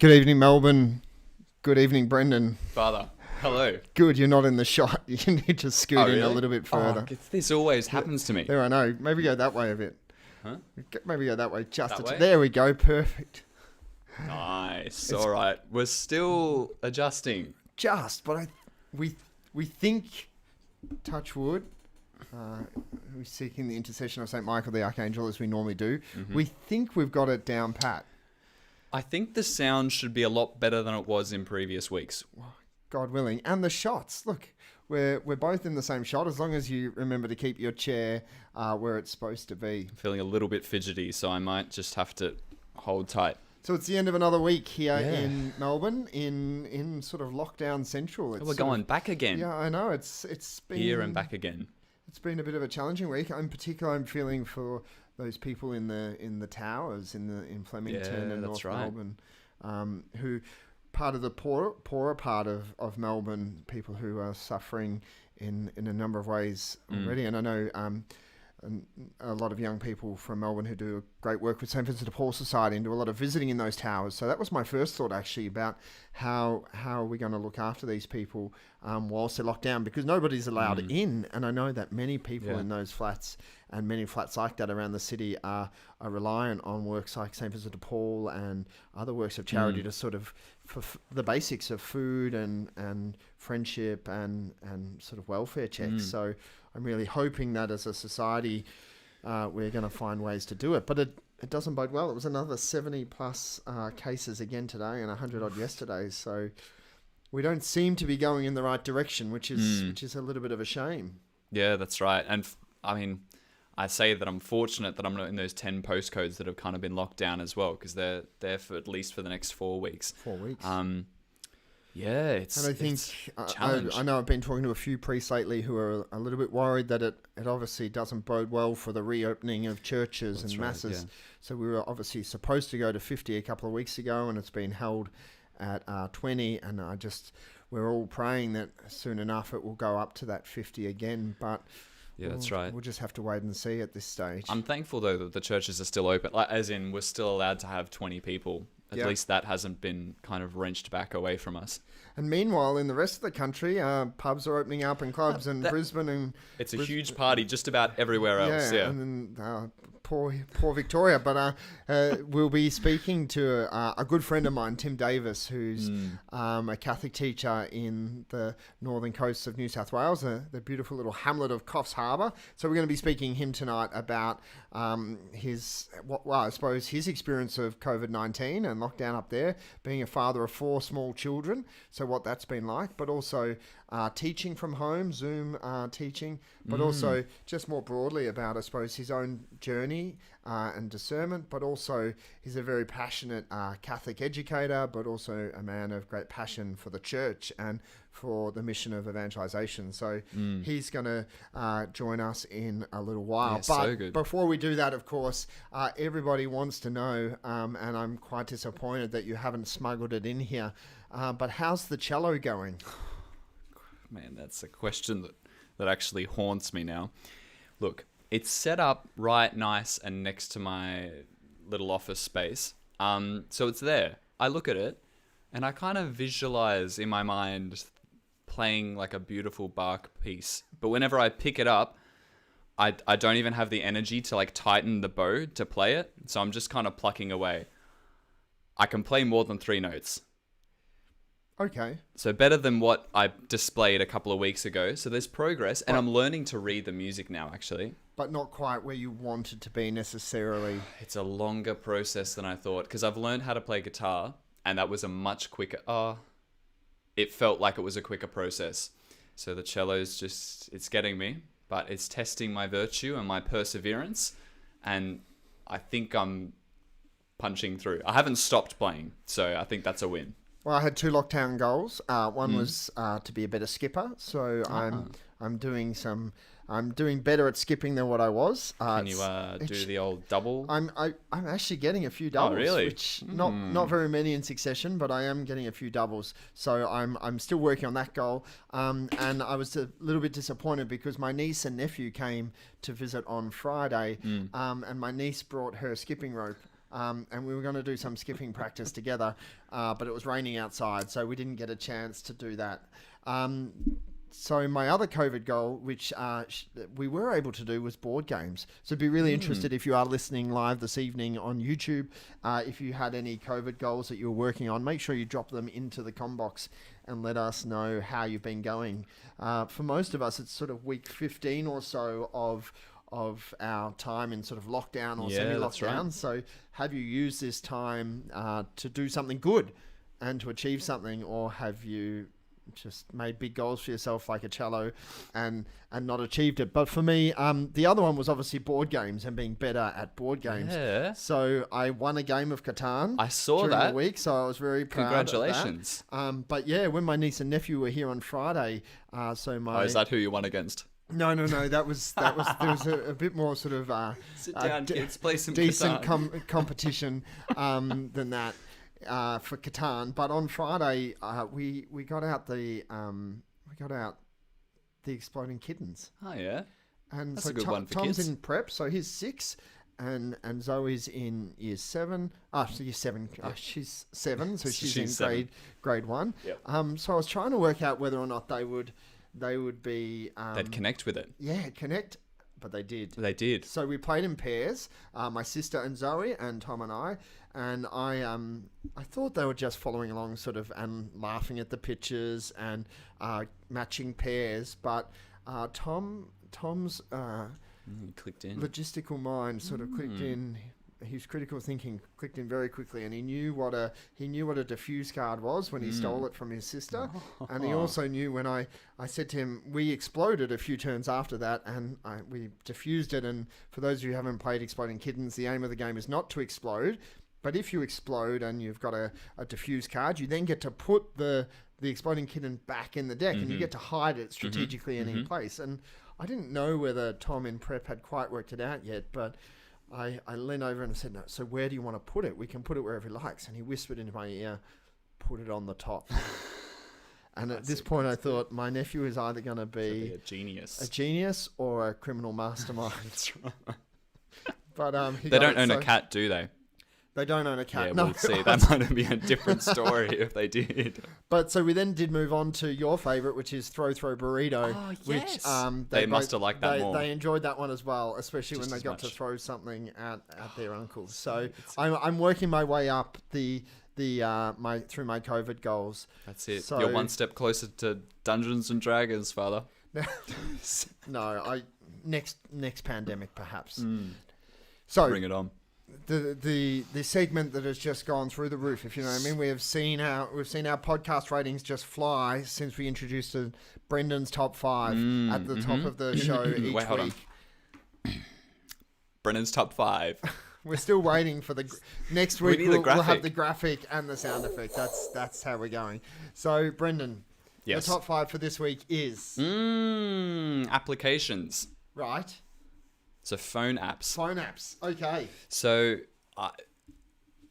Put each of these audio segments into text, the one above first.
Good evening, Melbourne. Good evening, Brendan. Father, hello. Good, you're not in the shot. You need to scoot in a Really? little bit further. This always happens to me. There, I know. Maybe go that way a bit. Huh? Maybe go that way. Just That way? There we go. Perfect. Nice. All right. We're still adjusting. But we think, touch wood, we're seeking the intercession of St. Michael the Archangel as we normally do. Mm-hmm. We think we've got it down pat. I think the sound should be a lot better than it was in previous weeks. God willing. And the shots. Look, we're both in the same shot as long as you remember to keep your chair where it's supposed to be. I'm feeling a little bit fidgety, so I might just have to hold tight. So it's the end of another week here in Melbourne, in sort of lockdown central. We're going back again. Yeah, I know. It's been Here and back again. It's been a bit of a challenging week. In particular, I'm feeling for those people in the towers in Flemington and North Melbourne, who part of the poorer part of Melbourne, people who are suffering in a number of ways already. And I know a lot of young people from Melbourne who do great work with St. Vincent de Paul Society and do a lot of visiting in those towers. So that was my first thought, actually, about how are we going to look after these people whilst they're locked down, because nobody's allowed in. And I know that many people in those flats and many flats like that around the city are reliant on works like St. Vincent de Paul and other works of charity to sort of for the basics of food and friendship and sort of welfare checks. So I'm really hoping that as a society, we're going to find ways to do it. But it doesn't bode well. It was another 70 plus cases again today and 100 odd yesterday. So we don't seem to be going in the right direction, which is a little bit of a shame. Yeah, that's right. And I mean, I say that I'm fortunate that I'm not in those 10 postcodes that have kind of been locked down as well, because they're there for at least for the next 4 weeks. 4 weeks. Yeah, it's and I think challenge. I know I've been talking to a few priests lately who are a little bit worried that it obviously doesn't bode well for the reopening of churches and masses. So we were obviously supposed to go to 50 a couple of weeks ago, and it's been held at 20. And we're all praying that soon enough it will go up to that 50 again. But that's right. We'll just have to wait and see at this stage. I'm thankful though that the churches are still open, like, as in we're still allowed to have 20 people. At least that hasn't been kind of wrenched back away from us. And meanwhile, in the rest of the country, pubs are opening up and clubs in Brisbane and it's a huge party just about everywhere else. Yeah. And then poor Victoria. But we'll be speaking to a good friend of mine, Tim Davis, who's a Catholic teacher in the northern coast of New South Wales, the beautiful little hamlet of Coffs Harbour. So we're going to be speaking to him tonight about his experience of COVID-19 and lockdown up there, being a father of 4 small children. So what that's been like, but also teaching from home, Zoom teaching, but also just more broadly about, I suppose, his own journey and discernment, but also he's a very passionate Catholic educator, but also a man of great passion for the church and for the mission of evangelization. So he's going to join us in a little while. Yeah, but so good. Before we do that, of course, everybody wants to know, and I'm quite disappointed that you haven't smuggled it in here, but how's the cello going? Man, that's a question that actually haunts me now. Look, it's set up right nice and next to my little office space. So it's there. I look at it and I kind of visualize in my mind playing like a beautiful Bach piece. But whenever I pick it up, I don't even have the energy to like tighten the bow to play it. So I'm just kind of plucking away. I can play more than 3 notes. Okay. So better than what I displayed a couple of weeks ago. So there's progress, and I'm learning to read the music now, actually. But not quite where you wanted to be necessarily. It's a longer process than I thought, because I've learned how to play guitar, and that was a much quicker... it felt like it was a quicker process. So the cello's it's getting me, but it's testing my virtue and my perseverance, and I think I'm punching through. I haven't stopped playing, so I think that's a win. Well, I had 2 lockdown goals. One was to be a better skipper, so I'm doing better at skipping than what I was. Can you do the old double? I'm actually getting a few doubles. Oh, really? Which not very many in succession, but I am getting a few doubles. So I'm still working on that goal. And I was a little bit disappointed because my niece and nephew came to visit on Friday, and my niece brought her skipping rope. and we were going to do some skipping practice together, but it was raining outside, so we didn't get a chance to do that. So my other COVID goal, which we were able to do, was board games. So be really interested if you are listening live this evening on YouTube. If you had any COVID goals that you were working on, make sure you drop them into the com box and let us know how you've been going. For most of us, it's sort of week 15 or so of our time in sort of lockdown or semi-lockdown. Right. So have you used this time to do something good and to achieve something, or have you just made big goals for yourself like a cello and not achieved it? But for me, the other one was obviously board games and being better at board games. Yeah. So I won a game of Catan. I saw during that the week, so I was very proud. Congratulations. Of that. But yeah, when my niece and nephew were here on Friday, is that who you won against? No. There was a bit more sort of sit down, kids, play some decent competition than that. For Catan, but on Friday we got out the Exploding Kittens. Oh yeah, and that's so a good one for Tom's kids. in prep, so he's 6, and Zoe's in year 7. So year 7. She's 7, so she's in grade 1. Yep. So I was trying to work out whether or not they would be they'd connect with it. Yeah, connect. But they did. They did. So we played in pairs, my sister and Zoe, and Tom and I. And I thought they were just following along sort of and laughing at the pictures and matching pairs. But Tom's clicked in. Logistical mind sort of clicked in. His critical thinking clicked in very quickly, and he knew what a diffuse card was when he stole it from his sister. And he also knew when I said to him, we exploded a few turns after that, and we diffused it. And for those of you who haven't played Exploding Kittens, the aim of the game is not to explode, but if you explode and you've got a diffuse card, you then get to put the exploding kitten back in the deck, and you get to hide it strategically in any place. And I didn't know whether Tom in prep had quite worked it out yet, but I leaned over and said, no, so where do you want to put it? We can put it wherever he likes. And he whispered into my ear, put it on the top. And at this point, I thought my nephew is either going to be a genius or a criminal mastermind. That's right. But they don't own a cat, do they? They don't own a cat. Yeah, no. we'll see. That might be a different story if they did. But so we then did move on to your favourite, which is Throw Burrito. Oh, yes. Which they must have liked that more. They enjoyed that one as well, especially Just when they got much. to throw something at their uncles. So I'm working my way up through my COVID goals. That's it. So, you're one step closer to Dungeons and Dragons, father. No, next pandemic perhaps. So bring it on. The segment that has just gone through the roof, if you know what I mean. We've seen our podcast ratings just fly since we introduced Brendan's top 5 at the top of the show each Wait, hold week. On. Brendan's top 5. We're still waiting for the next week. We'll have the graphic and the sound effect. That's how we're going. So Brendan, yes. The top 5 for this week is applications. Right. So phone apps. Phone apps. Okay. So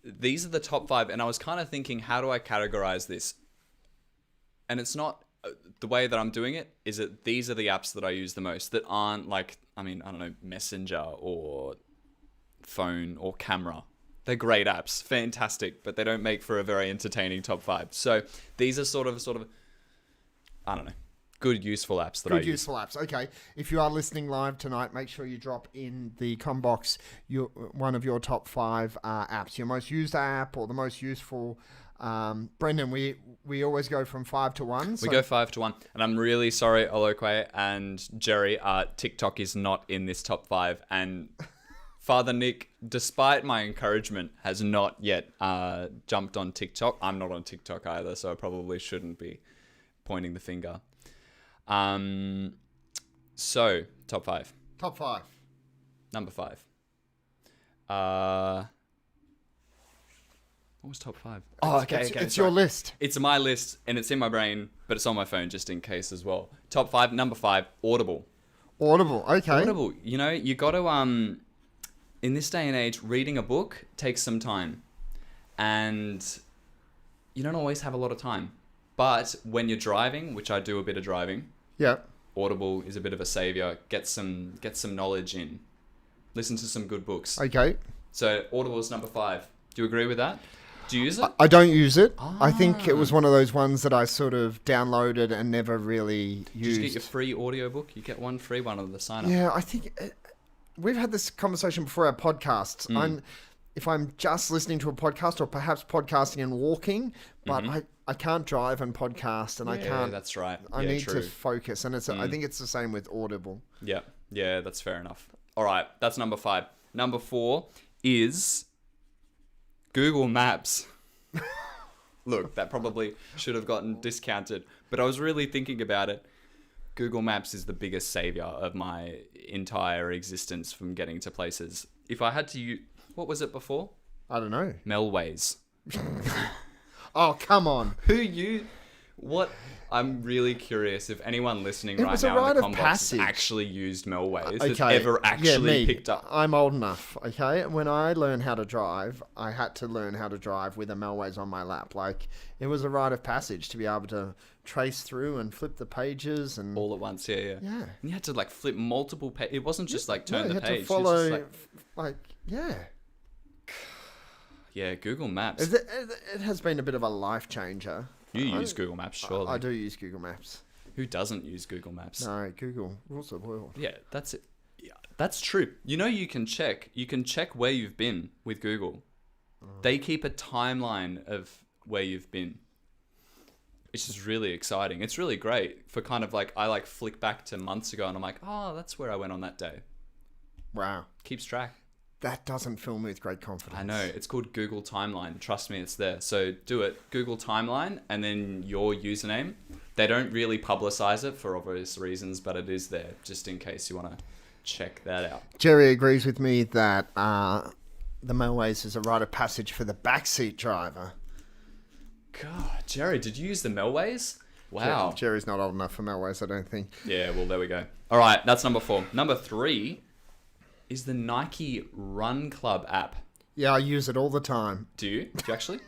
these are the top 5, and I was kind of thinking, how do I categorize this? And it's not the way that I'm doing it. Is that these are the apps that I use the most that aren't like, I don't know, Messenger or phone or camera. They're great apps, fantastic, but they don't make for a very entertaining top 5. So these are sort of, I don't know. Good, useful apps that I use. Good, useful apps. Okay. If you are listening live tonight, make sure you drop in the com box one of your top 5 apps, your most used app or the most useful. Brendan, we always go from 5 to 1. We go 5 to 1. And I'm really sorry, Olokwe and Jerry, TikTok is not in this top 5. And Father Nick, despite my encouragement, has not yet jumped on TikTok. I'm not on TikTok either, so I probably shouldn't be pointing the finger. So top 5. Top 5. Number 5. What was top 5? It's your list. It's my list, and it's in my brain, but it's on my phone just in case as well. Top 5. Number 5. Audible. Okay. Audible. You know, you got to in this day and age, reading a book takes some time, and you don't always have a lot of time. But when you're driving, which I do a bit of driving, Audible is a bit of a savior. Get some knowledge in. Listen to some good books. Okay. So Audible's number 5. Do you agree with that? Do you use it? I don't use it. I think it was one of those ones that I sort of downloaded and never really used. Did you get your free audiobook? You get one free one on the sign up. Yeah, I think we've had this conversation before our podcasts. If I'm just listening to a podcast or perhaps podcasting and walking, but I can't drive and podcast and I can't. That's right. I need to focus, and I think it's the same with Audible. Yeah, that's fair enough. All right, that's number 5. Number 4 is Google Maps. Look, that probably should have gotten discounted, but I was really thinking about it. Google Maps is the biggest savior of my entire existence from getting to places. If I had to use... What was it before? I don't know. Melways. Oh, come on. What? I'm really curious if anyone listening right now in the Combox has actually used Melways. Has ever actually picked up. I'm old enough, okay? When I learned how to drive, I had to learn how to drive with a Melways on my lap. Like, it was a rite of passage to be able to trace through and flip the pages and all at once. Yeah. And you had to like flip multiple pages. It wasn't just like turn the page. You had to follow, Yeah, Google Maps. It has been a bit of a life changer. You use Google Maps, surely. I do use Google Maps. Who doesn't use Google Maps? No, Google rules the world. Yeah, that's it. Yeah, that's true. You know, you can check where you've been with Google. They keep a timeline of where you've been. It's just really exciting. It's really great for kind of like, I like flick back to months ago and I'm like, oh, that's where I went on that day. Wow. Keeps track. That doesn't fill me with great confidence. I know. It's called Google Timeline. Trust me, it's there. So do it. Google Timeline and then your username. They don't really publicize it for obvious reasons, but it is there just in case you want to check that out. Jerry agrees with me that the Melways is a rite of passage for the backseat driver. God, Jerry, did you use the Melways? Wow. Jerry's not old enough for Melways, I don't think. Yeah, well, there we go. All right, that's number 4. Number 3 is the Nike Run Club app. Yeah, I use it all the time. Do you? Do you actually?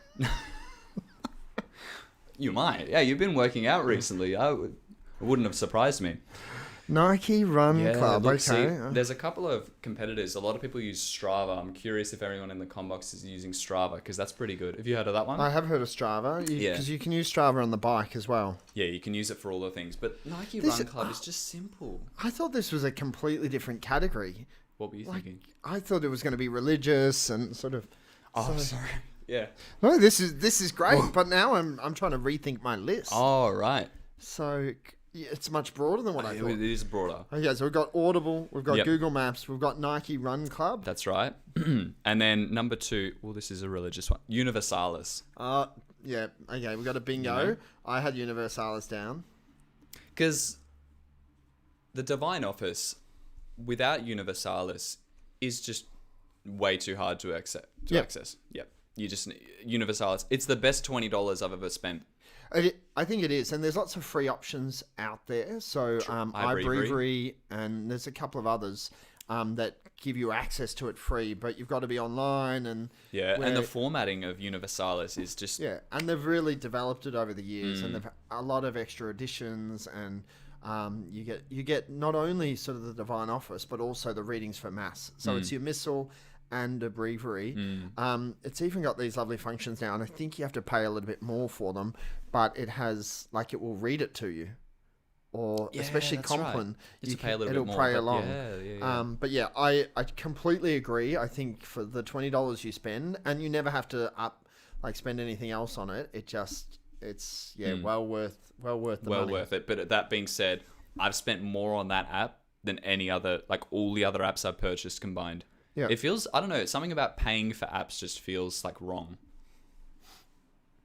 You might. Yeah, you've been working out recently. It wouldn't have surprised me. Nike Run Club, look, okay. See, there's a couple of competitors. A lot of people use Strava. I'm curious if everyone in the Combox is using Strava, because that's pretty good. Have you heard of that one? I have heard of Strava, because you can use Strava on the bike as well. Yeah, you can use it for all the things. But Nike Run Club is just simple. I thought this was a completely different category. What were you thinking? I thought it was going to be religious and sort of... Oh, sorry. Yeah. No, this is great, but now I'm trying to rethink my list. Oh, right. So... Yeah, it's much broader than what I thought. It is broader. Okay, so we've got Audible, we've got Google Maps, we've got Nike Run Club. That's right. And then number 2, well, this is a religious one. Universalis. Yeah, okay, we've got a bingo. Yeah. I had Universalis down. Because the Divine Office, without Universalis, is just way too hard to access. Yep. You just... Universalis. It's the best $20 I've ever spent. I think it is, and there's lots of free options out there. So iBreviary, and there's a couple of others that give you access to it free, but you've got to be online and and the formatting of Universalis is just and they've really developed it over the years, and they've a lot of extra editions, and you get not only sort of the Divine Office, but also the readings for Mass. So it's your Missal and a breviary. It's even got these lovely functions now, and I think you have to pay a little bit more for them, but it has, like, it will read it to you, or especially Compline, right. it'll pray along. But yeah, I completely agree. I think for the $20 you spend, and you never have to spend anything else on it. It's well worth the money. Well worth it. But that being said, I've spent more on that app than any other, like all the other apps I've purchased combined. Yeah. It feels, I don't know, something about paying for apps just feels like wrong.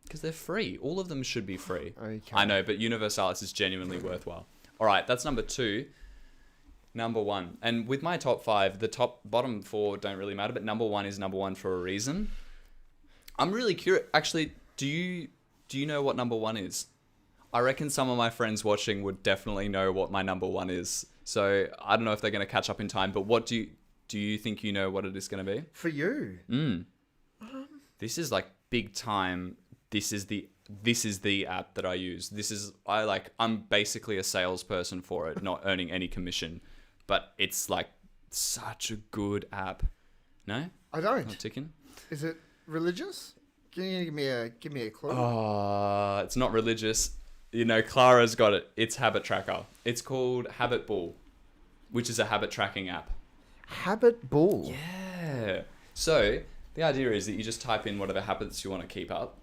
Because they're free. All of them should be free. Okay. I know, but Universalis is genuinely worthwhile. All right, that's number 2. Number 1. And with my top 5, the bottom 4 don't really matter, but number 1 is number 1 for a reason. I'm really curious. Actually, do you know what number 1 is? I reckon some of my friends watching would definitely know what my number 1 is. So I don't know if they're going to catch up in time, but what do you think you know what it is going to be? For you? This is like big time. This is the app that I use. I'm basically a salesperson for it, not earning any commission, but it's like such a good app. No? I don't. Not ticking. Is it religious? Can you give me a clue? It's not religious. You know, Clara's got it. It's Habit Tracker. It's called Habit Bull, which is a habit tracking app. Habit Bull? Yeah. So the idea is that you just type in whatever habits you want to keep up,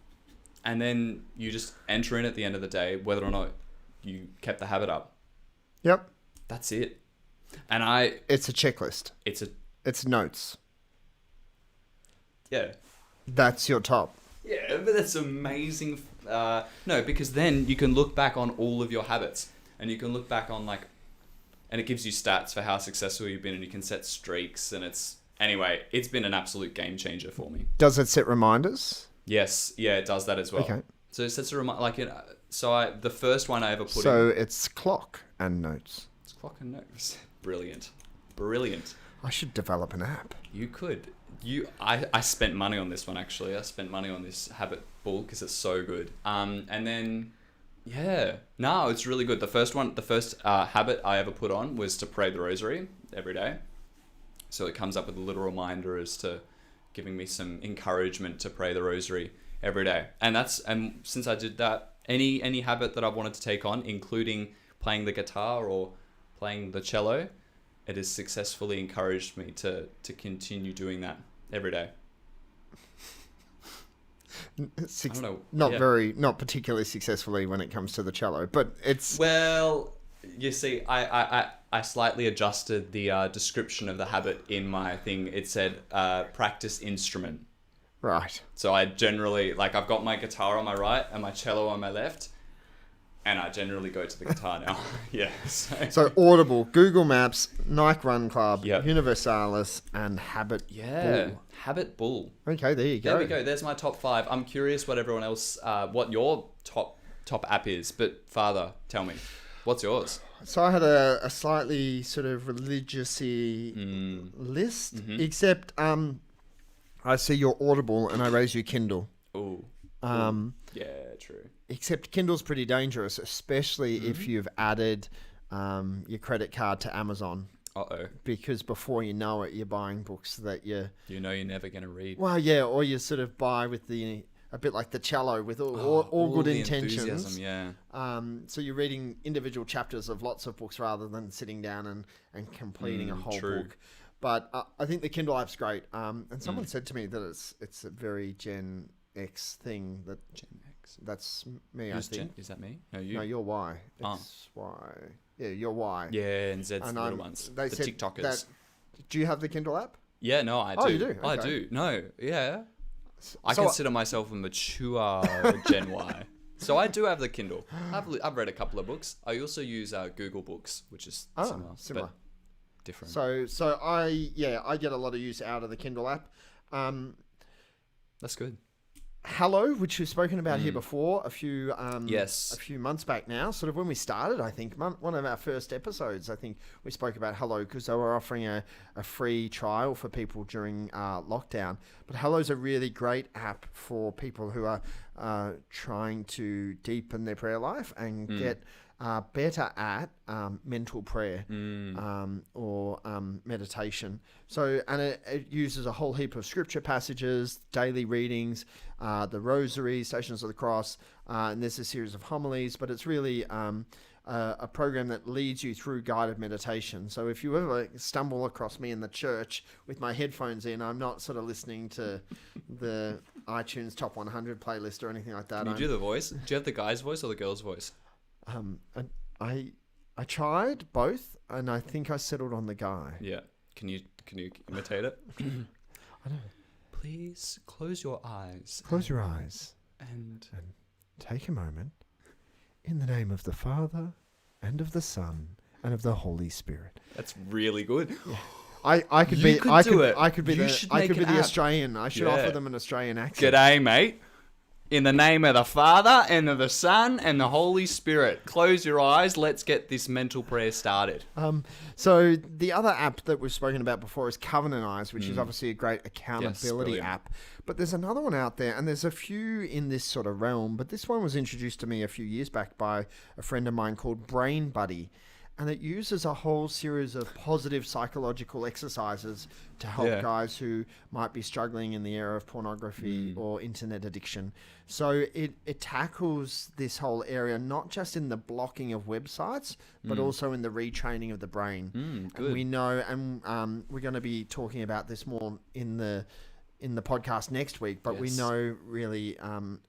and then you just enter in at the end of the day whether or not you kept the habit up. Yep. That's it. And It's a checklist. It's notes. Yeah. That's your top. Yeah, but that's amazing. No, because then you can look back on all of your habits, and you can look back on and it gives you stats for how successful you've been, and you can set streaks, and it's been an absolute game changer for me. Does it set reminders? Yes, yeah, it does that as well. Okay. So it sets a reminder, the first one I ever put in. So it's clock and notes. It's clock and notes. Brilliant. I should develop an app. You could. I spent money on this one, actually. I spent money on this Habit Bull because it's so good. And then, yeah. No, it's really good. The first habit I ever put on was to pray the rosary every day. So it comes up with a little reminder as to giving me some encouragement to pray the rosary every day. And since I did that, any habit that I wanted to take on, including playing the guitar or playing the cello, it has successfully encouraged me to continue doing that every day. Not particularly successfully when it comes to the cello, but it's... Well, you see, I slightly adjusted the description of the habit in my thing. It said practice instrument. Right. So I generally, I've got my guitar on my right and my cello on my left, and I generally go to the guitar now. Yeah. So Audible, Google Maps, Nike Run Club, Yep. Universalis, and Habit Bull. Habit Bull. Okay, there you go. There we go. There's my top 5. I'm curious what everyone else, what your top app is. But Father, tell me, what's yours? So I had a slightly sort of religious-y list, except I see your Audible and I raise your Kindle. Ooh. Yeah, true. Except Kindle's pretty dangerous, especially if you've added your credit card to Amazon. Uh-oh. Because before you know it, you're buying books that you're never going to read. Well, yeah, or you sort of buy with a bit like the cello with all good intentions. Yeah. So you're reading individual chapters of lots of books rather than sitting down and completing a whole book. But I think the Kindle app's great. And someone said to me that it's a very Gen X thing. Gen X. That's me, Who's I think. Is that me? No, you. No, you're Y. It's Y. Yeah, you're Y. Yeah, and Z's the little ones. The TikTokers. Do you have the Kindle app? Yeah, no, I do. Oh, you do? Okay. I do. No, yeah. I consider myself a mature Gen Y. So I do have the Kindle. I've read a couple of books. I also use Google Books, which is similar. But different. So I get a lot of use out of the Kindle app. That's good. Hello, which we've spoken about here before a few months back now, sort of when we started, I think one of our first episodes, I think we spoke about Hello because they were offering a free trial for people during lockdown. But Hello's a really great app for people who are trying to deepen their prayer life and get better at mental prayer or meditation. So, and it uses a whole heap of scripture passages, daily readings, the Rosary, Stations of the Cross, and there's a series of homilies. But it's really a program that leads you through guided meditation. So if you ever stumble across me in the church with my headphones in, I'm not sort of listening to the iTunes Top 100 playlist or anything like that. Can you do the voice? Do you have the guy's voice or the girl's voice? I tried both, and I think I settled on the guy. Yeah. Can you imitate it? I don't. Please close your eyes. Close your eyes and take a moment. In the name of the Father and of the Son and of the Holy Spirit. That's really good. Yeah. I could be the Australian. I should offer them an Australian accent. G'day, mate. In the name of the Father, and of the Son, and the Holy Spirit. Close your eyes. Let's get this mental prayer started. So the other app that we've spoken about before is Covenant Eyes, which is obviously a great accountability app. But there's another one out there, and there's a few in this sort of realm. But this one was introduced to me a few years back by a friend of mine called Brain Buddy. And it uses a whole series of positive psychological exercises to help guys who might be struggling in the area of pornography or internet addiction. So it tackles this whole area, not just in the blocking of websites, but also in the retraining of the brain. Good. And we know, and we're going to be talking about this more in the podcast next week, but we know really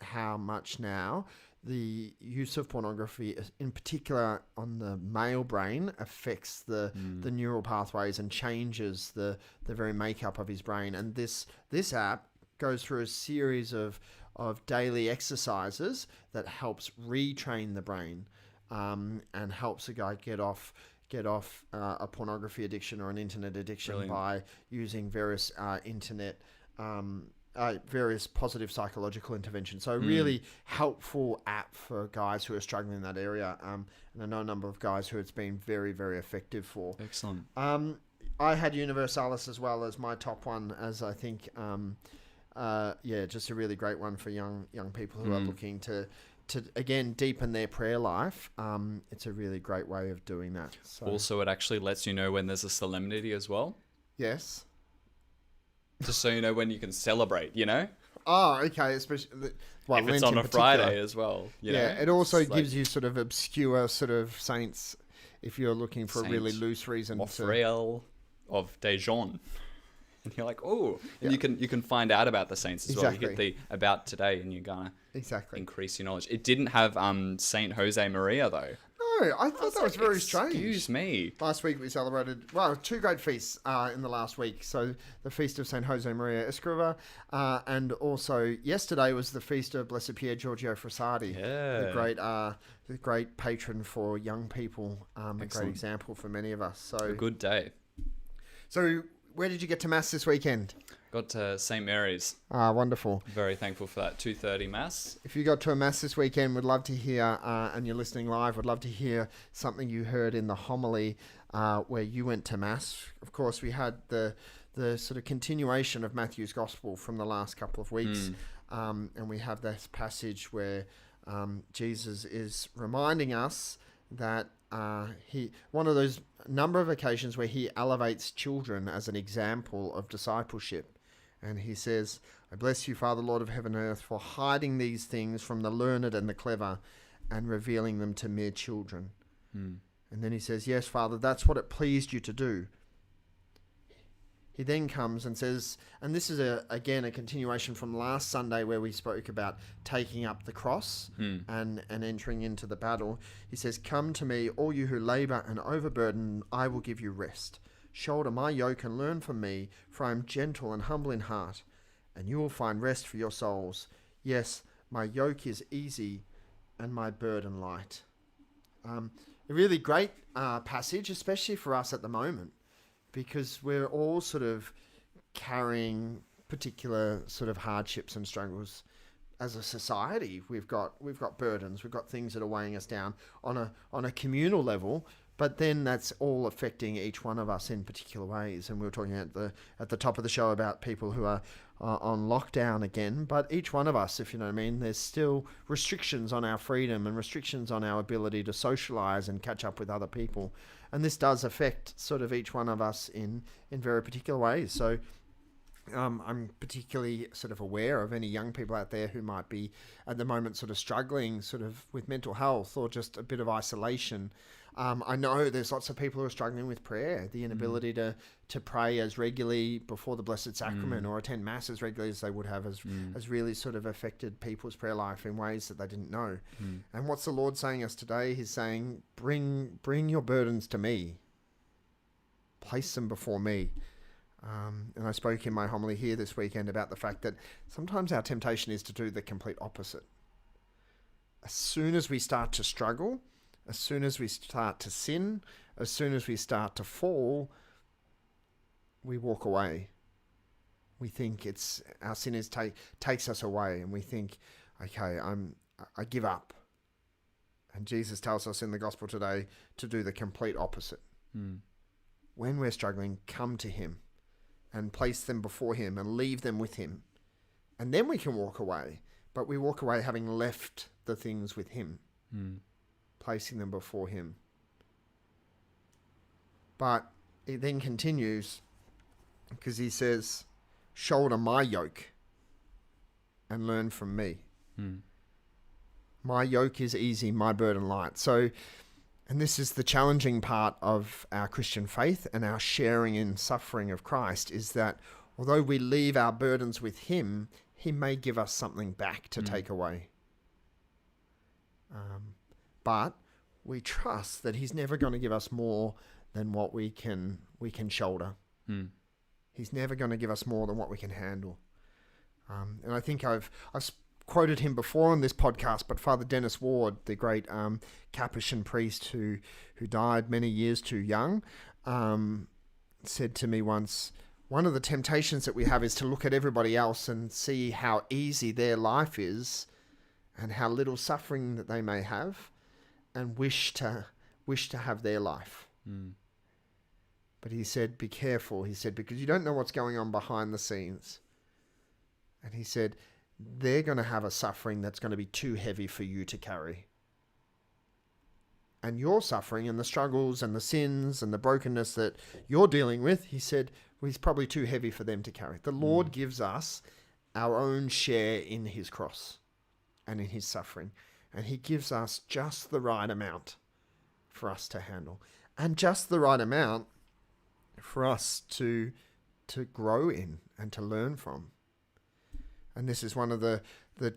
how much now the use of pornography, in particular on the male brain, affects the neural pathways and changes the very makeup of his brain. And this app goes through a series of daily exercises that helps retrain the brain and helps a guy get off a pornography addiction or an internet addiction by using various various positive psychological interventions. So really helpful app for guys who are struggling in that area. And I know a number of guys who it's been very, very effective for. Excellent. I had Universalis as well as my top one, as I think, just a really great one for young people who are looking to again deepen their prayer life. It's a really great way of doing that. So. Also, it actually lets you know when there's a solemnity as well. Yes. Just so you know when you can celebrate, you know? Oh, okay. Especially if it's on a Friday as well. You know? It also gives you sort of obscure sort of saints if you're looking for a really loose reason. Offrail of Dijon. And you're like, oh, and you can find out about the saints as well. You hit the about today and you're going to increase your knowledge. It didn't have Saint Jose Maria though. No, I thought that was very strange. Excuse me. Last week we celebrated, two great feasts in the last week. So the feast of Saint Jose Maria Escriva, and also yesterday was the feast of Blessed Pier Giorgio Frassati, the great patron for young people, a great example for many of us. So a good day. So where did you get to Mass this weekend? Got to St. Mary's. Wonderful. Very thankful for that 2:30 Mass. If you got to a Mass this weekend, would love to hear, and you're listening live, would love to hear something you heard in the homily where you went to Mass. Of course, we had the sort of continuation of Matthew's Gospel from the last couple of weeks, and we have this passage where Jesus is reminding us that one of those number of occasions where he elevates children as an example of discipleship. And he says, I bless you, Father, Lord of heaven and earth, for hiding these things from the learned and the clever and revealing them to mere children. And then he says, yes, Father, that's what it pleased you to do. He then comes and says, and this is again a continuation from last Sunday where we spoke about taking up the cross and entering into the battle. He says, come to me, all you who labor and overburden, I will give you rest. Shoulder my yoke and learn from me, for I am gentle and humble in heart, and you will find rest for your souls. Yes, my yoke is easy and my burden light. A really great passage, especially for us at the moment, because we're all sort of carrying particular sort of hardships and struggles as a society. We've got burdens, we've got things that are weighing us down on a communal level, but then that's all affecting each one of us in particular ways. And we were talking at the top of the show about people who are on lockdown again, but each one of us, if you know what I mean, there's still restrictions on our freedom and restrictions on our ability to socialize and catch up with other people. And this does affect sort of each one of us in very particular ways. So I'm particularly sort of aware of any young people out there who might be at the moment sort of struggling sort of with mental health or just a bit of isolation. I know there's lots of people who are struggling with prayer, the inability to pray as regularly before the Blessed Sacrament or attend Mass as regularly as they would have has really sort of affected people's prayer life in ways that they didn't know. And what's the Lord saying us today? He's saying, bring your burdens to me. Place them before me. And I spoke in my homily here this weekend about the fact that sometimes our temptation is to do the complete opposite. As soon as we start to struggle, as soon as we start to sin, as soon as we start to fall, we walk away. We think our sin takes us away, and we think, okay, I give up. And Jesus tells us in the gospel today to do the complete opposite. When we're struggling, come to him and place them before him and leave them with him. And then we can walk away. But we walk away having left the things with him. Placing them before him. But it then continues because he says, shoulder my yoke and learn from me. My yoke is easy, my burden light. So, and this is the challenging part of our Christian faith and our sharing in suffering of Christ, is that although we leave our burdens with him, he may give us something back to take away. But we trust that he's never going to give us more than what we can shoulder. He's never going to give us more than what we can handle. And I think I've quoted him before on this podcast, but Father Dennis Ward, the great Capuchin priest who died many years too young, said to me once, one of the temptations that we have is to look at everybody else and see how easy their life is and how little suffering that they may have, and wish to have their life. But he said, be careful. He said, because you don't know what's going on behind the scenes. And he said, they're going to have a suffering that's going to be too heavy for you to carry. And your suffering and the struggles and the sins and the brokenness that you're dealing with, he said, well, is probably too heavy for them to carry. The Lord gives us our own share in his cross and in his suffering. And he gives us just the right amount for us to handle. And just the right amount for us to grow in and to learn from. And this is one of the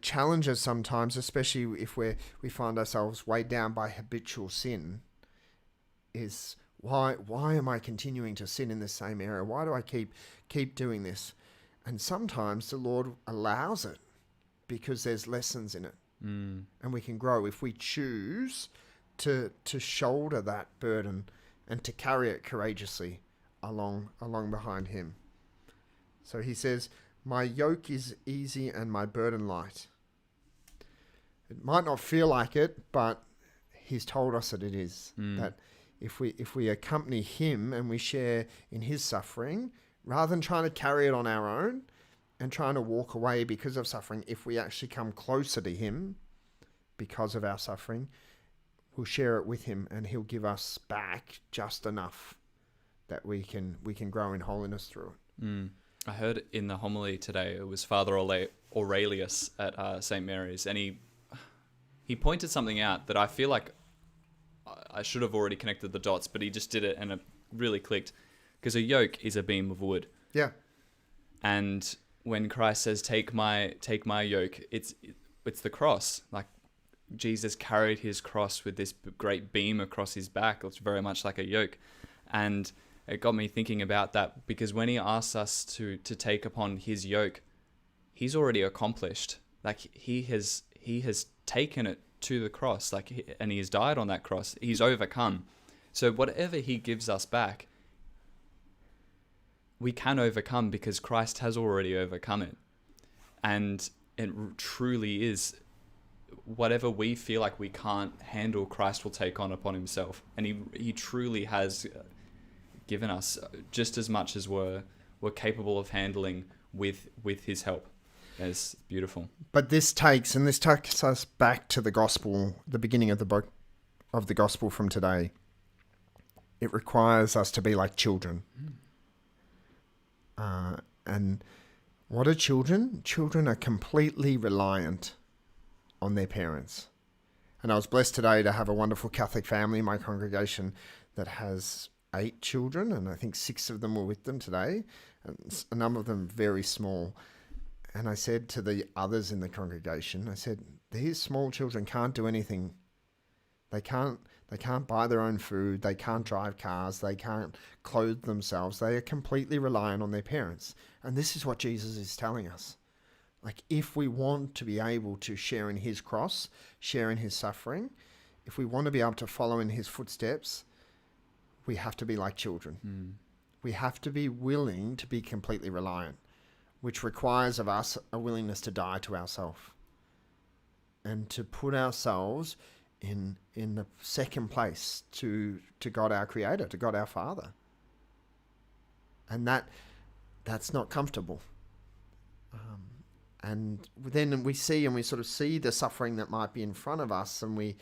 challenges sometimes, especially if we find ourselves weighed down by habitual sin, is why am I continuing to sin in this same area? Why do I keep doing this? And sometimes the Lord allows it because there's lessons in it. And we can grow if we choose to shoulder that burden and to carry it courageously along behind him. So he says, my yoke is easy and my burden light. It might not feel like it, but he's told us that it is. That if we accompany him and we share in his suffering, rather than trying to carry it on our own and trying to walk away because of suffering, if we actually come closer to him because of our suffering, we'll share it with him and he'll give us back just enough that we can grow in holiness through it. I heard in the homily today, it was Father Aurelius at St. Mary's, and he pointed something out that I feel like I should have already connected the dots, but he just did it and it really clicked. Because a yoke is a beam of wood. Yeah. And when Christ says, take my yoke, it's the cross. Like Jesus carried his cross with this great beam across his back. It's very much like a yoke. And it got me thinking about that, because when he asks us to take upon his yoke, he's already accomplished. Like he has taken it to the cross, and he has died on that cross. He's overcome. So whatever he gives us back, we can overcome because Christ has already overcome it. And it truly is, whatever we feel like we can't handle, Christ will take on upon himself. And he truly has given us just as much as we're capable of handling with his help. It's beautiful. But this takes us back to the gospel, the beginning of the book of the gospel from today. It requires us to be like children. And what are children? Children are completely reliant on their parents. And I was blessed today to have a wonderful Catholic family in my congregation that has 8 children, and I think 6 of them were with them today, and a number of them very small. And I said to the others in the congregation, I said, these small children can't do anything. They can't buy their own food. They can't drive cars. They can't clothe themselves. They are completely reliant on their parents. And this is what Jesus is telling us. Like, if we want to be able to share in his cross, share in his suffering, if we want to be able to follow in his footsteps, we have to be like children. We have to be willing to be completely reliant, which requires of us a willingness to die to ourselves and to put ourselves in the second place to God our Creator, to God our Father. And that's not comfortable. And then we sort of see the suffering that might be in front of us, and we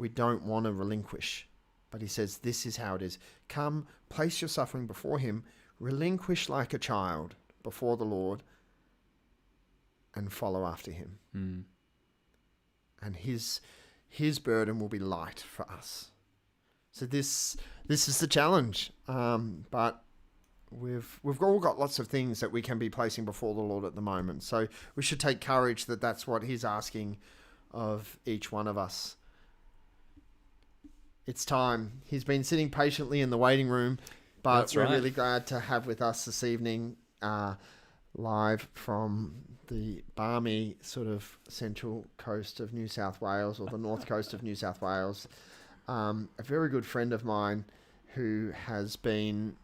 don't want to relinquish. But he says, this is how it is. Come, place your suffering before him, relinquish like a child before the Lord, and follow after him. And his burden will be light for us. So this is the challenge. But we've all got lots of things that we can be placing before the Lord at the moment. So we should take courage that that's what he's asking of each one of us. It's time. He's been sitting patiently in the waiting room, but we're really glad to have with us this evening, live from the balmy sort of central coast of New South Wales, or the north coast of New South Wales, a very good friend of mine who has been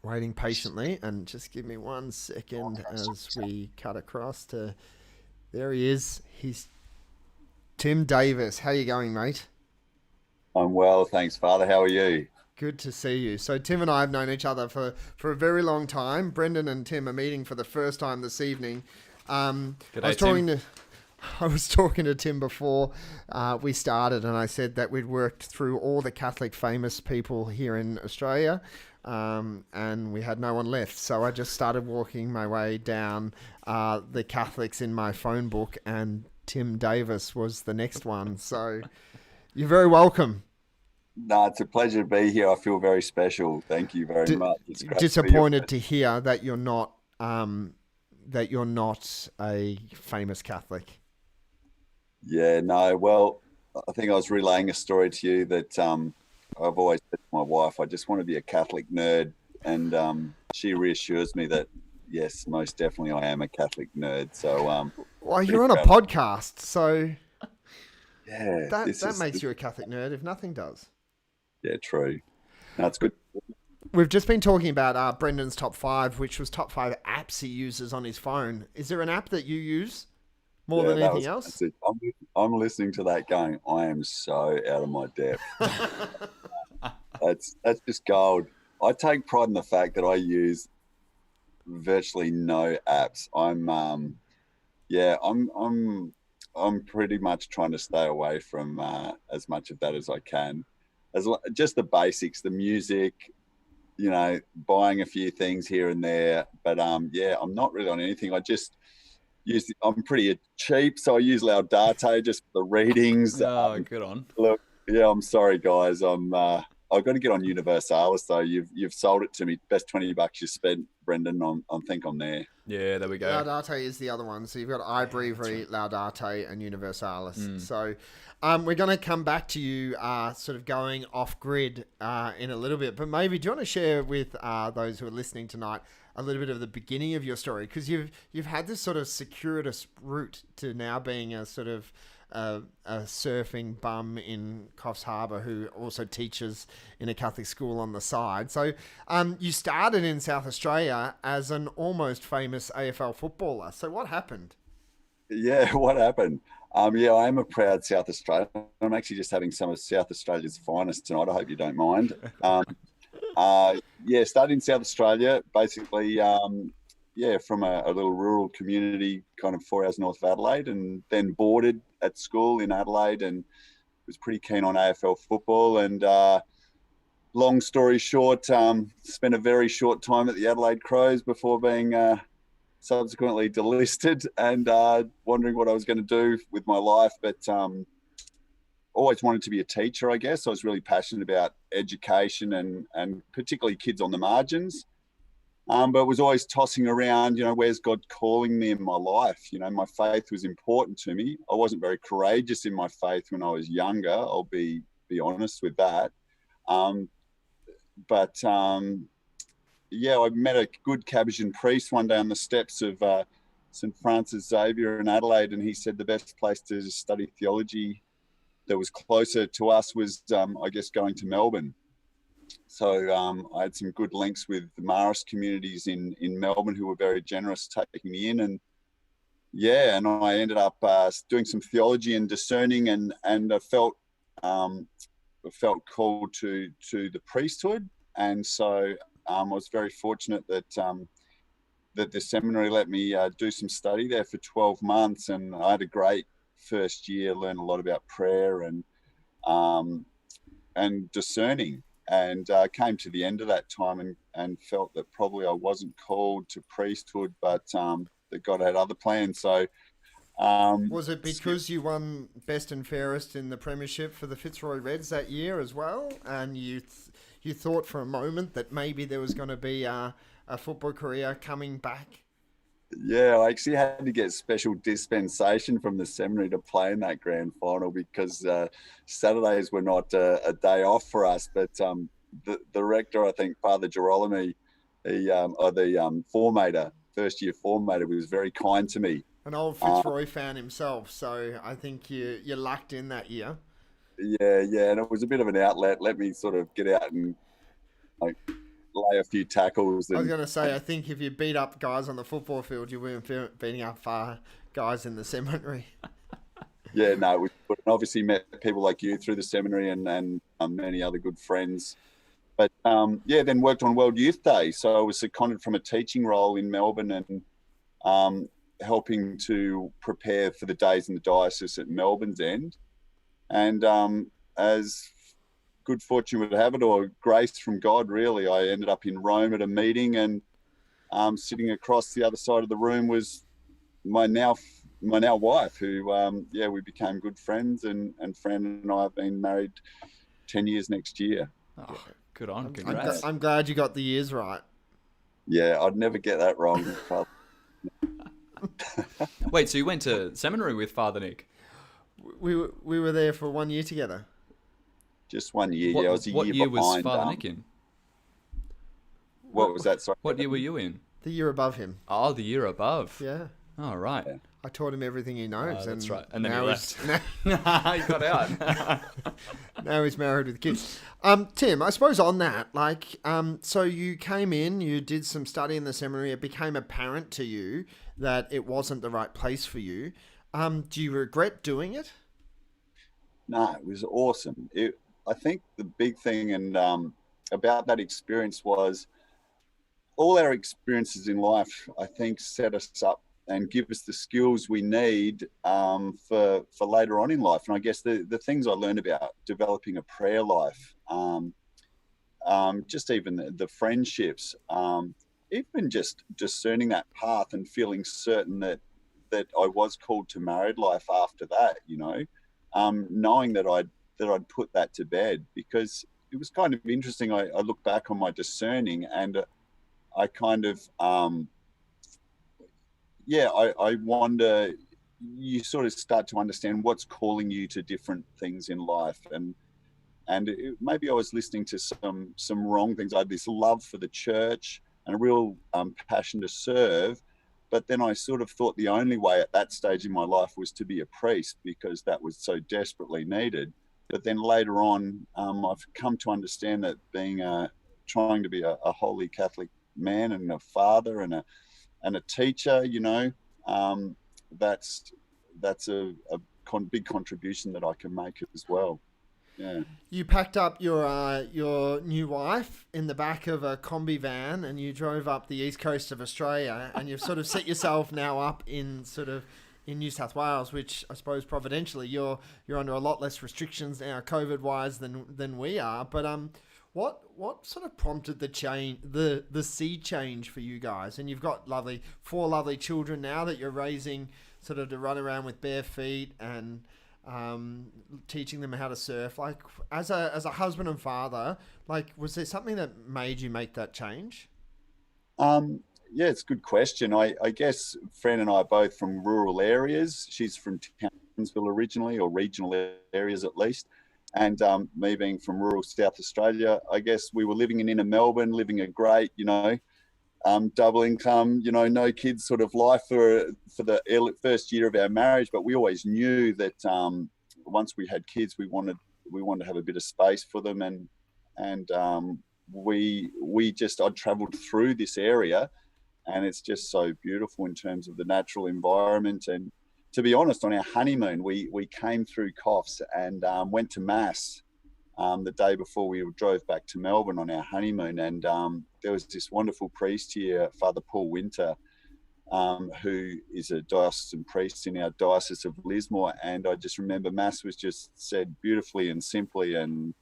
waiting patiently. And just give me 1 second as we cut across to... There he is. He's Tim Davis. How you going, mate? I'm well, thanks, Father. How are you? Good to see you. So Tim and I have known each other for a very long time. Brendan and Tim are meeting for the first time this evening. I was talking to Tim before we started, and I said that we'd worked through all the Catholic famous people here in Australia, and we had no one left. So I just started walking my way down the Catholics in my phone book, and Tim Davis was the next one. So you're very welcome. No, it's a pleasure to be here. I feel very special. Thank you very much. It's great disappointed to hear that you're not a famous Catholic. Yeah, no. Well, I think I was relaying a story to you that I've always said to my wife, I just want to be a Catholic nerd, and she reassures me that yes, most definitely I am a Catholic nerd. So, well, you're on a podcast, so yeah, that makes you a Catholic nerd, if nothing does. Yeah, true. No, it's good. We've just been talking about Brendan's top 5, which was top 5 apps he uses on his phone. Is there an app that you use more than anything else? I'm listening to that going, I am so out of my depth. That's just gold. I take pride in the fact that I use virtually no apps. I'm pretty much trying to stay away from as much of that as I can. Just the basics, the music, buying a few things here and there. But I'm not really on anything. I just I'm pretty cheap, so I use Laudate just for the readings. Oh, good on. Look, yeah, I'm sorry, guys. I've got to get on Universalis, though. You've sold it to me. Best $20 you spent, Brendan. I think I'm there. Yeah, there we go. Laudate is the other one. So you've got iBreviary, Laudate, and Universalis. So we're going to come back to you sort of going off-grid in a little bit. But maybe, do you want to share with those who are listening tonight a little bit of the beginning of your story? Because you've had this sort of circuitous route to now being a sort of a surfing bum in Coffs Harbour who also teaches in a Catholic school on the side. So you started in South Australia as an almost famous AFL footballer. So what happened? Yeah, what happened? I am a proud South Australian. I'm actually just having some of South Australia's finest tonight. I hope you don't mind. Started in South Australia, basically, from a little rural community kind of 4 hours north of Adelaide, and then boarded at school in Adelaide and was pretty keen on AFL football. And long story short, spent a very short time at the Adelaide Crows before being subsequently delisted and wondering what I was going to do with my life. But always wanted to be a teacher, I guess. I was really passionate about education and particularly kids on the margins. But was always tossing around, where's God calling me in my life? My faith was important to me. I wasn't very courageous in my faith when I was younger. I'll be honest with that. I met a good Capuchin priest one day on the steps of St. Francis Xavier in Adelaide, and he said the best place to study theology that was closer to us was, going to Melbourne. So I had some good links with the Marist communities in Melbourne who were very generous taking me in. And I ended up doing some theology and discerning and I felt called to the priesthood. And so I was very fortunate that the seminary let me do some study there for 12 months. And I had a great first year, learned a lot about prayer and discerning, and came to the end of that time and felt that probably I wasn't called to priesthood, but that God had other plans. So was it because you won best and fairest in the premiership for the Fitzroy Reds that year as well, and you thought for a moment that maybe there was going to be a football career coming back? Yeah, I actually had to get special dispensation from the seminary to play in that grand final because Saturdays were not a day off for us. But the rector, I think, Father Girolami, or the formator, first year formator, was very kind to me. An old Fitzroy fan himself, so I think you lucked in that year. Yeah, and it was a bit of an outlet. Let me sort of get out and like lay a few tackles. I was going to say, I think if you beat up guys on the football field, you weren't beating up guys in the seminary. Yeah, no, we obviously met people like you through the seminary and many other good friends. But then worked on World Youth Day. So I was seconded from a teaching role in Melbourne and helping to prepare for the days in the diocese at Melbourne's end. And as good fortune would have it, or grace from God, really, I ended up in Rome at a meeting, and sitting across the other side of the room was my now wife, who we became good friends, and Fran and I have been married 10 years next year. Oh, good on, congrats. I'm glad you got the years right. Yeah, I'd never get that wrong. Wait, so you went to seminary with Father Nick? We were there for 1 year together. Just 1 year. I was a year behind. What year was Father Nick in? What was that? Sorry. What year were you in? The year above him. Oh, the year above. Yeah. Oh, right. Yeah. I taught him everything he knows. That's right. And then he left. He got out. Now he's married with kids. Tim, I suppose on that, so you came in, you did some study in the seminary. It became apparent to you that it wasn't the right place for you. Do you regret doing it? No, it was awesome. I think the big thing about that experience was all our experiences in life, I think, set us up and give us the skills we need for later on in life. And I guess the things I learned about developing a prayer life, just even the friendships, even just discerning that path and feeling certain that I was called to married life after that, knowing that I'd put that to bed, because it was kind of interesting. I look back on my discerning, and I kind of, I wonder, you sort of start to understand what's calling you to different things in life. And maybe I was listening to some wrong things. I had this love for the church and a real passion to serve. But then I sort of thought the only way at that stage in my life was to be a priest, because that was so desperately needed. But then later on, I've come to understand that trying to be a holy Catholic man and a father and a teacher, that's a big contribution that I can make as well. Yeah. You packed up your new wife in the back of a combi van and you drove up the east coast of Australia, and you've sort of set yourself now up in New South Wales, which I suppose providentially you're under a lot less restrictions now COVID wise than we are. But what sort of prompted the change, the sea change for you guys? And you've got four lovely children now that you're raising, sort of to run around with bare feet and teaching them how to surf. As a husband and father, was there something that made you make that change? Yeah, it's a good question. I guess Fran and I are both from rural areas. She's from Townsville originally, or regional areas at least. And me being from rural South Australia, I guess we were living in inner Melbourne, living a great, double income, no kids sort of life for the first year of our marriage. But we always knew that once we had kids, we wanted to have a bit of space for them. And I'd traveled through this area, and it's just so beautiful in terms of the natural environment. And to be honest, on our honeymoon, we came through Coffs and went to Mass the day before we drove back to Melbourne on our honeymoon. And there was this wonderful priest here, Father Paul Winter, who is a diocesan priest in our Diocese of Lismore. And I just remember Mass was just said beautifully and simply, and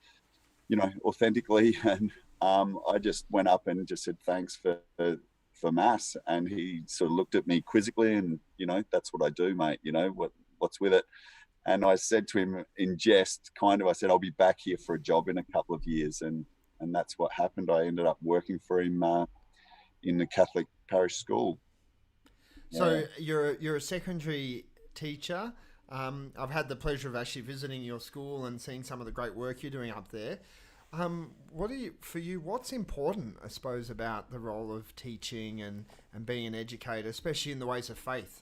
authentically. And I just went up and just said, thanks for mass. And he sort of looked at me quizzically and, that's what I do, mate. What's with it? And I said to him in jest, I said, I'll be back here for a job in a couple of years. And that's what happened. I ended up working for him in the Catholic parish school. So you're a secondary teacher. I've had the pleasure of actually visiting your school and seeing some of the great work you're doing up there. What's important, I suppose, about the role of teaching and being an educator, especially in the ways of faith?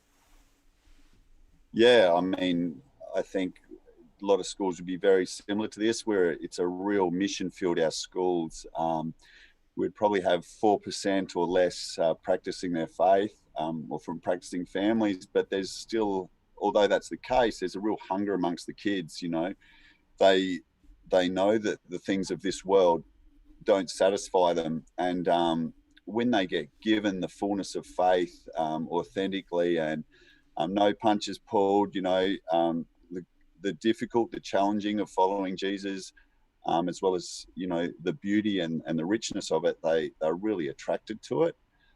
Yeah, I mean, I think a lot of schools would be very similar to this, where it's a real mission field, our schools. We'd probably have 4% or less practicing their faith or from practicing families, but there's still, although that's the case, there's a real hunger amongst the kids. They know that the things of this world don't satisfy them. And when they get given the fullness of faith authentically and no punches pulled, the difficult, the challenging of following Jesus, as well as, the beauty and the richness of it, they're really attracted to it.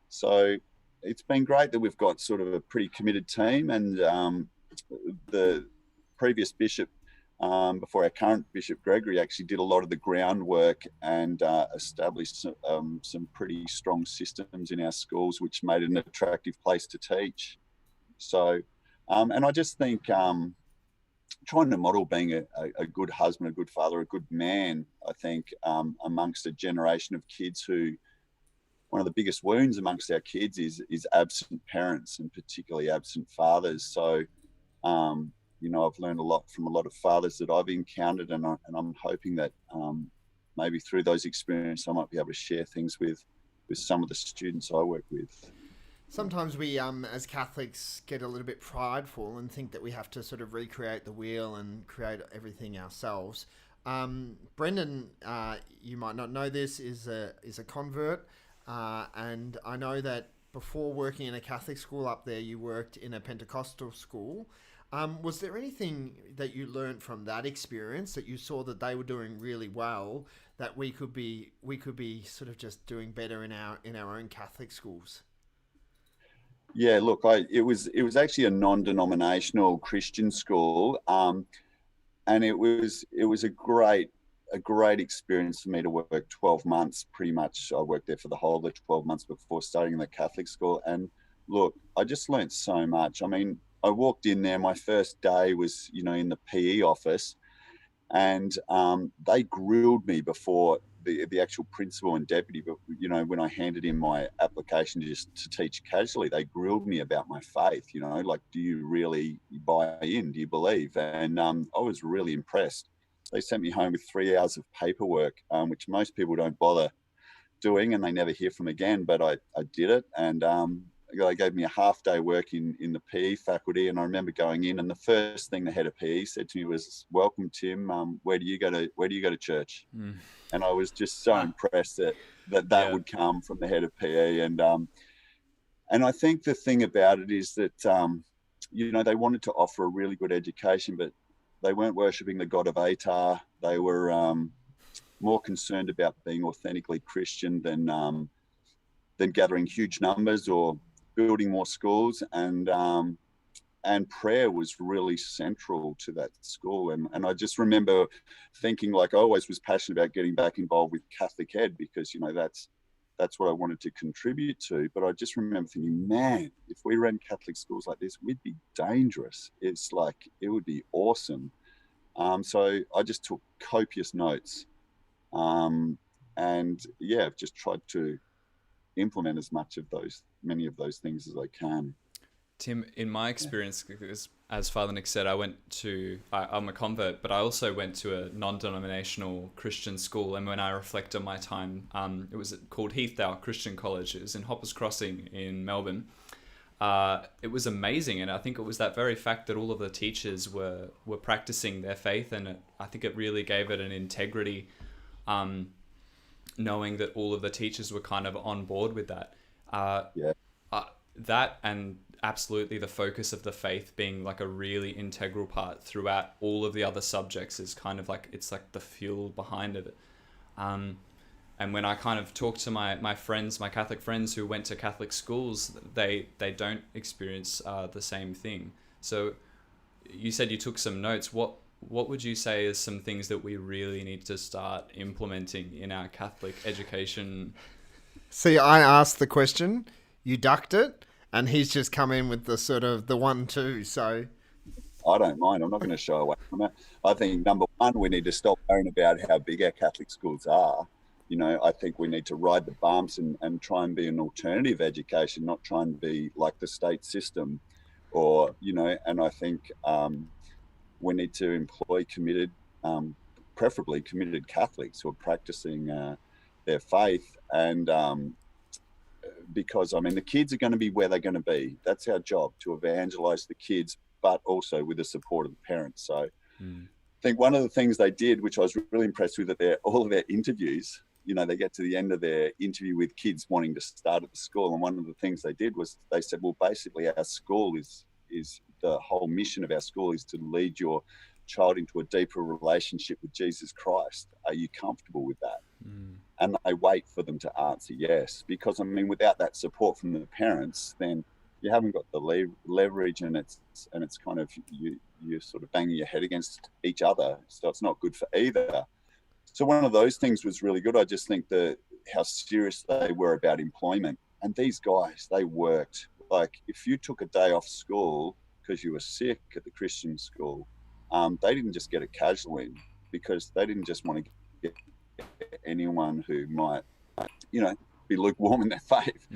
So it's been great that we've got sort of a pretty committed team. And the previous bishop, before our current Bishop Gregory, actually did a lot of the groundwork and established some pretty strong systems in our schools, which made it an attractive place to teach. So, and I just think trying to model being a good husband, a good father, a good man, I think, amongst a generation of kids who, one of the biggest wounds amongst our kids is absent parents, and particularly absent fathers. So, I've learned a lot from a lot of fathers that I've encountered, and I'm hoping that maybe through those experiences I might be able to share things with some of the students I work with. Sometimes we, as Catholics, get a little bit prideful and think that we have to sort of recreate the wheel and create everything ourselves. Brendan, you might not know this, is a convert, and I know that before working in a Catholic school up there, you worked in a Pentecostal school. Was there anything that you learned from that experience that you saw that they were doing really well that we could be sort of just doing better in our own Catholic schools? Yeah, look, it was actually a non-denominational Christian school, and it was a great experience for me to work 12 months. Pretty much, I worked there for the whole of the 12 months before starting in the Catholic school. And look, I just learnt so much. I mean, I walked in there. My first day was, in the PE office, and they grilled me before the actual principal and deputy. But when I handed in my application just to teach casually, they grilled me about my faith. Like, do you really buy in? Do you believe? And I was really impressed. They sent me home with 3 hours of paperwork, which most people don't bother doing, and they never hear from again. But I did it, and they gave me a half day work in the PE faculty. And I remember going in, and the first thing the head of PE said to me was, "Welcome, Tim. Where do you go to church?" Mm. And I was just so impressed that would come from the head of PE. And I think the thing about it is that they wanted to offer a really good education, but they weren't worshipping the God of Atar. They were more concerned about being authentically Christian than gathering huge numbers or building more schools. And prayer was really central to that school. And I just remember thinking, like, I always was passionate about getting back involved with Catholic Ed because, that's what I wanted to contribute to. But I just remember thinking, man, if we ran Catholic schools like this, we'd be dangerous. It's like, it would be awesome. So I just took copious notes. And yeah, I've just tried to implement many of those things as I can. Tim, in my experience, as Father Nick said, I'm a convert, but I also went to a non-denominational Christian school. And when I reflect on my time, it was called Heathdale Christian College. It was in Hoppers Crossing in Melbourne. It was amazing. And I think it was that very fact that all of the teachers were practicing their faith. And I think it really gave it an integrity, knowing that all of the teachers were kind of on board with that. That and absolutely the focus of the faith being like a really integral part throughout all of the other subjects is kind of like, it's like the fuel behind it. And when I kind of talk to my friends, my Catholic friends who went to Catholic schools, they don't experience the same thing. So you said you took some notes. What would you say is some things that we really need to start implementing in our Catholic education? See, I asked the question, you ducked it, and he's just come in with the sort of the 1-2. So I don't mind. I'm not going to shy away from it. I think, number one, we need to stop worrying about how big our Catholic schools are. I think we need to ride the bumps and try and be an alternative education, not try and be like the state system, and I think we need to employ committed, preferably committed Catholics who are practicing their faith. And because, the kids are going to be where they're going to be. That's our job, to evangelize the kids, but also with the support of the parents. So I think one of the things they did, which I was really impressed with, that all of their interviews, they get to the end of their interview with kids wanting to start at the school. And one of the things they did was they said, well, basically our school is the whole mission of our school is to lead your child into a deeper relationship with Jesus Christ. Are you comfortable with that? And they wait for them to answer yes, because without that support from the parents, then you haven't got the leverage, and it's kind of you're sort of banging your head against each other. So it's not good for either. So one of those things was really good. I just think how serious they were about employment. And these guys, they worked. Like, if you took a day off school because you were sick at the Christian school, they didn't just get a casual in, because they didn't just want to get anyone who might, be lukewarm in their faith.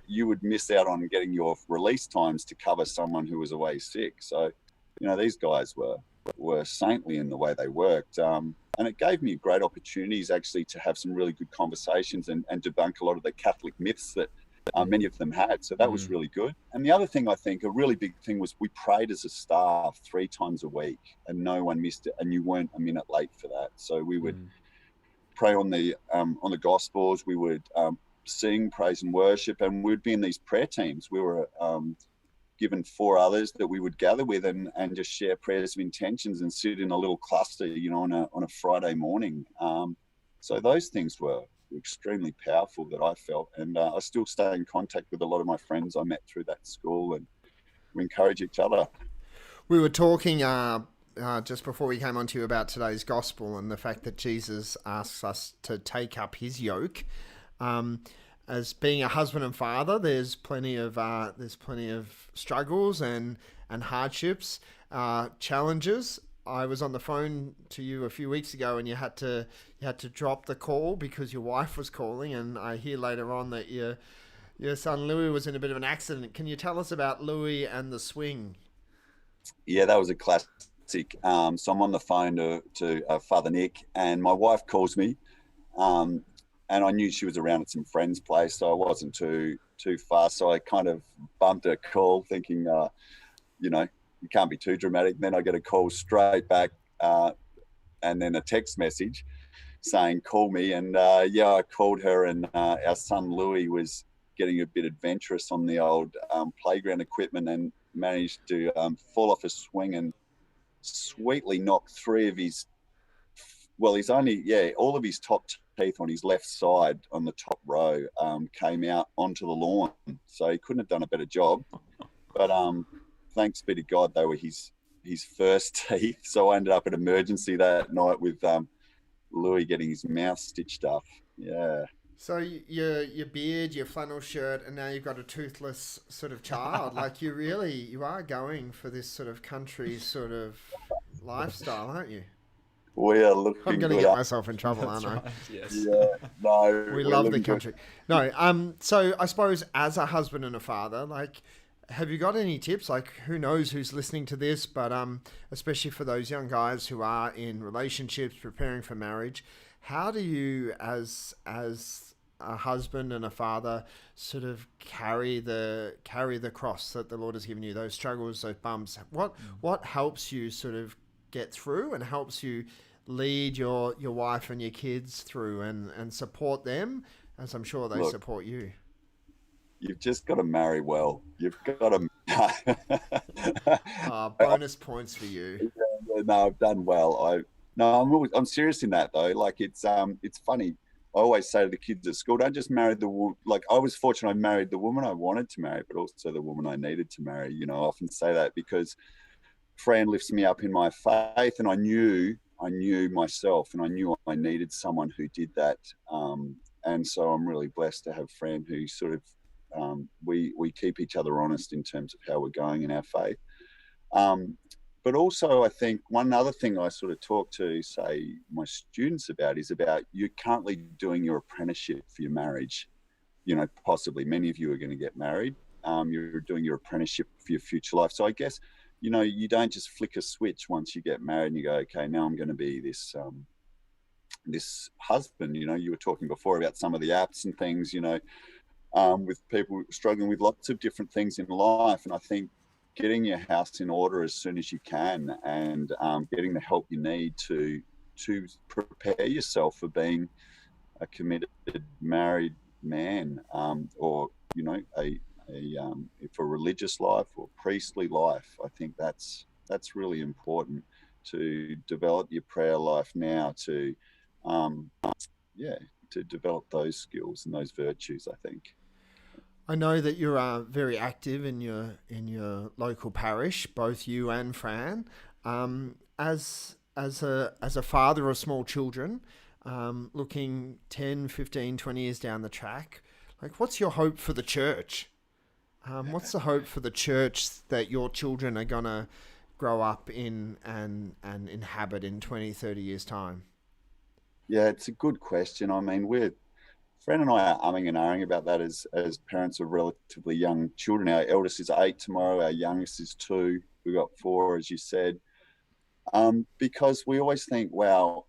You would miss out on getting your release times to cover someone who was away sick. So, these guys were saintly in the way they worked. And it gave me great opportunities actually to have some really good conversations and debunk a lot of the Catholic myths that many of them had. So that was really good. And the other thing, I think, a really big thing, was we prayed as a staff 3 times a week, and no one missed it, and you weren't a minute late for that. So we would pray on the Gospels, we would sing praise and worship, and we'd be in these prayer teams. We were given 4 others that we would gather with and just share prayers of intentions and sit in a little cluster, on a Friday morning. So those things were extremely powerful, that I felt. And I still stay in contact with a lot of my friends I met through that school, and we encourage each other. We were talking just before we came on to you about today's gospel and the fact that Jesus asks us to take up his yoke. As being a husband and father, there's plenty of struggles and hardships, challenges. I was on the phone to you a few weeks ago, and you had to drop the call because your wife was calling. And I hear later on that your son Louis was in a bit of an accident. Can you tell us about Louis and the swing? Yeah, that was a classic. So I'm on the phone to Father Nick, and my wife calls me. And I knew she was around at some friend's place, so I wasn't too far. So I kind of bumped her call, thinking, you can't be too dramatic. Then I get a call straight back, and then a text message saying, call me. And I called her, and our son Louis was getting a bit adventurous on the old playground equipment, and managed to fall off a swing and sweetly knock 3 of his, all of his top teeth on his left side on the top row came out onto the lawn. So he couldn't have done a better job. But thanks be to God, they were his first teeth. So I ended up at emergency that night with Louis getting his mouth stitched up. Yeah. So your beard, your flannel shirt, and now you've got a toothless sort of child. Like you are going for this sort of country sort of lifestyle, aren't you? We are looking. I'm going to get myself in trouble, aren't I? Yes. Yeah. No. We love the country. No. So I suppose as a husband and a father, like, have you got any tips? Like, who knows who's listening to this, but especially for those young guys who are in relationships, preparing for marriage, how do you, as a husband and a father, sort of carry the cross that the Lord has given you, those struggles, those bumps? What helps you sort of get through and helps you lead your wife and your kids through and support them, as I'm sure they support you? You've just got to marry well. You've got to. Bonus points for you. No, I've done well. No, I'm serious in that though. Like it's funny. I always say to the kids at school, don't just marry the woman. Like I was fortunate I married the woman I wanted to marry, but also the woman I needed to marry. You know, I often say that because Fran lifts me up in my faith, and I knew myself, and I knew I needed someone who did that. And so I'm really blessed to have Fran, who sort of we keep each other honest in terms of how we're going in our faith. But also, I think one other thing I sort of talk to, say, my students about is about you're currently doing your apprenticeship for your marriage. You know, possibly many of you are going to get married. You're doing your apprenticeship for your future life. So I guess, you know, you don't just flick a switch once you get married and you go, okay, now I'm going to be this this husband. You know, you were talking before about some of the apps and things, you know, with people struggling with lots of different things in life. And I think getting your house in order as soon as you can, and getting the help you need to prepare yourself for being a committed married man, or you know, for a religious life or priestly life. I think that's really important to develop your prayer life now, to to develop those skills and those virtues, I think. I know that you're very active in your local parish, both you and Fran. As a father of small children, looking 10, 15, 20 years down the track, like what's your hope for the church? What's the hope for the church that your children are going to grow up in and inhabit in 20, 30 years' time? Yeah, it's a good question. I mean, Fran and I are umming and ahhing about that as parents of relatively young children. Our eldest is 8 tomorrow. Our youngest is 2. We've got 4, as you said. Because we always think, wow,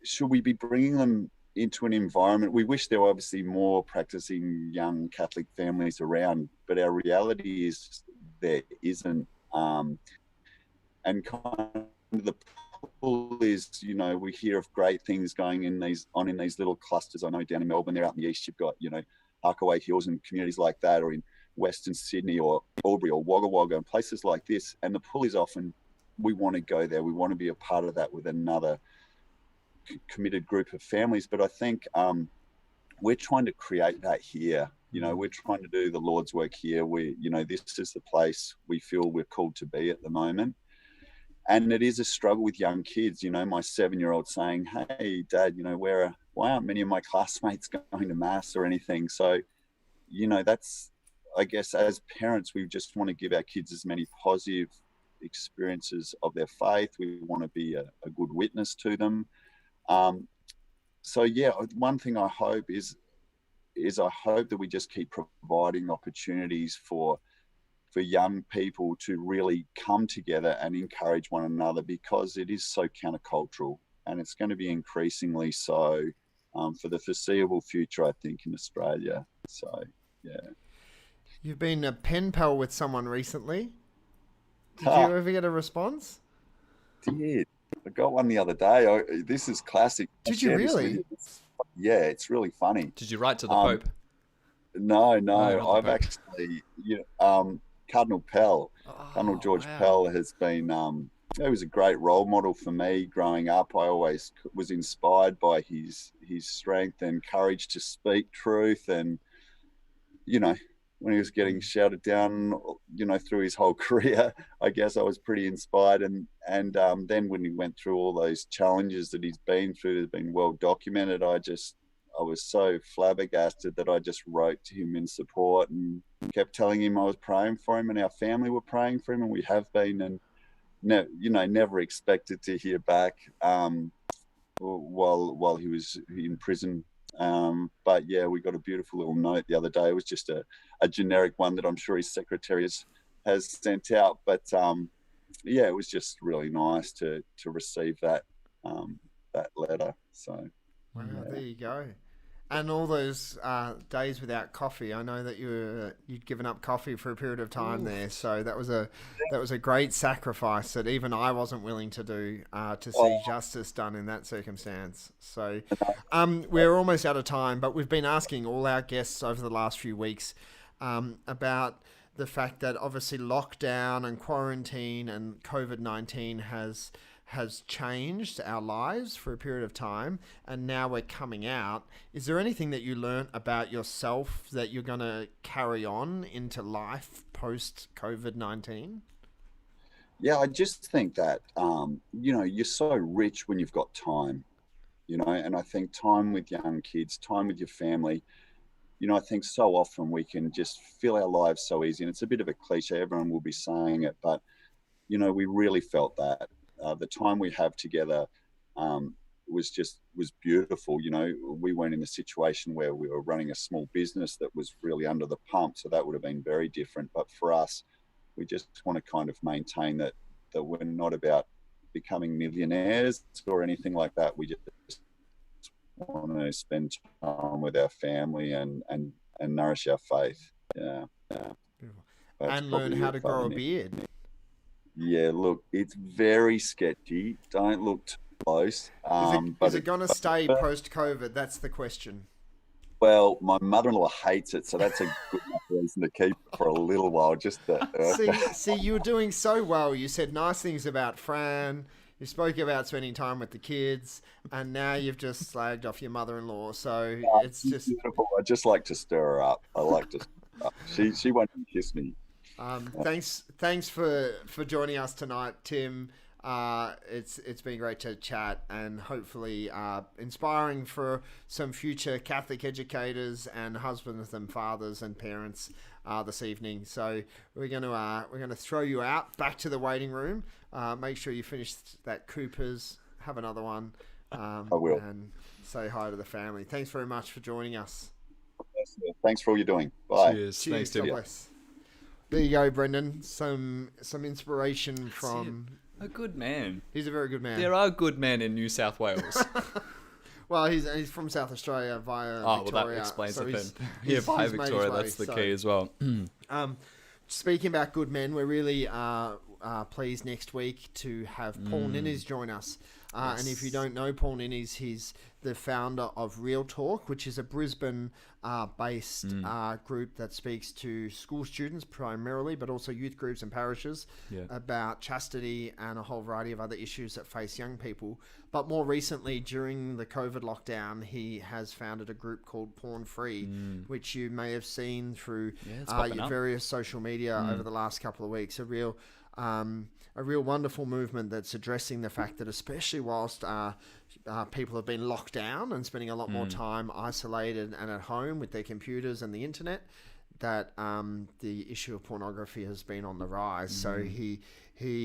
should we be bringing them into an environment? We wish there were obviously more practicing young Catholic families around, but our reality is there isn't. And kind of the pull is, you know, we hear of great things going in these little clusters. I know down in Melbourne, they're out in the east, you've got, you know, Arkaway Hills and communities like that, or in Western Sydney or Albury or Wagga Wagga and places like this. And the pull is often, we want to go there. We want to be a part of that with another committed group of families. But I think we're trying to create that here. You know, we're trying to do the Lord's work here. You know, this is the place we feel we're called to be at the moment. And it is a struggle with young kids. You know, my 7-year-old saying, hey, Dad, you know, why aren't many of my classmates going to Mass or anything? So, you know, that's, I guess, as parents, we just want to give our kids as many positive experiences of their faith. We want to be a good witness to them. So, yeah, one thing I hope is I hope that we just keep providing opportunities for young people to really come together and encourage one another, because it is so countercultural, and it's going to be increasingly so for the foreseeable future, I think, in Australia. So, yeah. You've been a pen pal with someone recently. Did you ever get a response? Did. I got one the other day. This is classic. Did you really? Yeah, it's really funny. Did you write to the Pope? No. I've actually, Cardinal Pell, Cardinal George Pell has been, he was a great role model for me growing up. I always was inspired by his strength and courage to speak truth. And, you know, when he was getting shouted down, you know, through his whole career, I guess I was pretty inspired. And then when he went through all those challenges that he's been through, that have been well documented, I was so flabbergasted that I just wrote to him in support and kept telling him I was praying for him, and our family were praying for him, and we have been, and never expected to hear back while he was in prison. But yeah, we got a beautiful little note the other day. It was just a generic one that I'm sure his secretary has sent out, but yeah, it was just really nice to receive that letter. So wow, there you go. And all those days without coffee, I know that you'd given up coffee for a period of time there. So that was a great sacrifice that even I wasn't willing to do to see justice done in that circumstance. So we're almost out of time, but we've been asking all our guests over the last few weeks about the fact that obviously lockdown and quarantine and COVID-19 has has changed our lives for a period of time, and now we're coming out. Is there anything that you learnt about yourself that you're going to carry on into life post COVID-19? Yeah, I just think that, you're so rich when you've got time, and I think time with young kids, time with your family, I think so often we can just fill our lives so easy. And it's a bit of a cliche, everyone will be saying it, but, we really felt that. The time we have together was beautiful. We weren't in a situation where we were running a small business that was really under the pump, so that would have been very different. But for us, we just want to kind of maintain that we're not about becoming millionaires or anything like that. We just want to spend time with our family and nourish our faith. Yeah. And learn how to grow a beard. Yeah, look, it's very sketchy. Don't look too close. Is it going to stay post-COVID? That's the question. Well, my mother-in-law hates it, so that's a good enough reason to keep it for a little while. Just to, see, you were doing so well. You said nice things about Fran. You spoke about spending time with the kids, and now you've just slagged off your mother-in-law. So it's just beautiful. I just like to stir her up. I like to. She won't even kiss me. Thanks for joining us tonight, Tim. It's been great to chat, and hopefully inspiring for some future Catholic educators and husbands and fathers and parents this evening. So we're gonna throw you out back to the waiting room. Make sure you finish that Cooper's, have another one. I will. And say hi to the family. Thanks very much for joining us. Thanks for all you're doing. Bye. Cheers. Thanks, God Tim. bless. There you go, Brendan. Some inspiration from a good man. He's a very good man. There are good men in New South Wales. Well, he's from South Australia via Victoria. Well, that explains it then. He's Via Victoria, that's the key as well. Speaking about good men, we're really pleased next week to have Paul Ninnis join us. Yes. And if you don't know Paul Ninnis, he's the founder of Real Talk, which is a Brisbane-based group that speaks to school students primarily, but also youth groups and parishes about chastity and a whole variety of other issues that face young people. But more recently, during the COVID lockdown, he has founded a group called Porn Free, which you may have seen through your various social media over the last couple of weeks. A real wonderful movement that's addressing the fact that, especially whilst people have been locked down and spending a lot more time isolated and at home with their computers and the internet, that the issue of pornography has been on the rise. So he,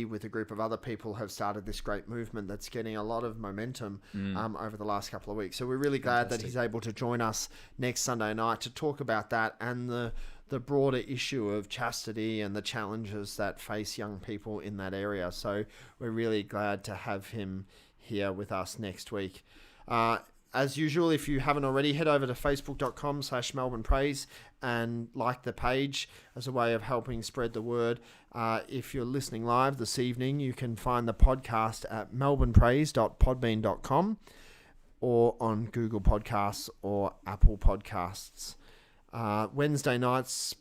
with a group of other people, have started this great movement that's getting a lot of momentum over the last couple of weeks. So we're really glad that he's able to join us next Sunday night to talk about that and the broader issue of chastity and the challenges that face young people in that area. So we're really glad to have him here with us next week. As usual, if you haven't already, head over to facebook.com/Melbourne Praise and like the page as a way of helping spread the word. If you're listening live this evening, you can find the podcast at melbournepraise.podbean.com or on Google Podcasts or Apple Podcasts. Wednesday night's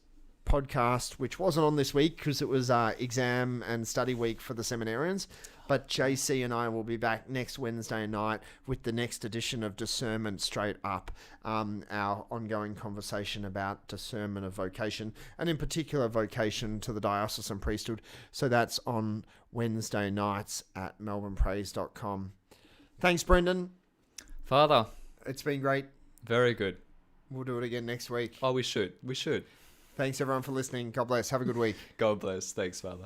podcast, which wasn't on this week because it was exam and study week for the seminarians, but JC and I will be back next Wednesday night with the next edition of Discernment Straight Up, our ongoing conversation about discernment of vocation, and in particular vocation to the diocesan priesthood. So that's on Wednesday nights at melbournepraise.com. Thanks, Brendan. Father. It's been great. Very good. We'll do it again next week. Oh, we should. We should. Thanks, everyone, for listening. God bless. Have a good week. God bless. Thanks, Father.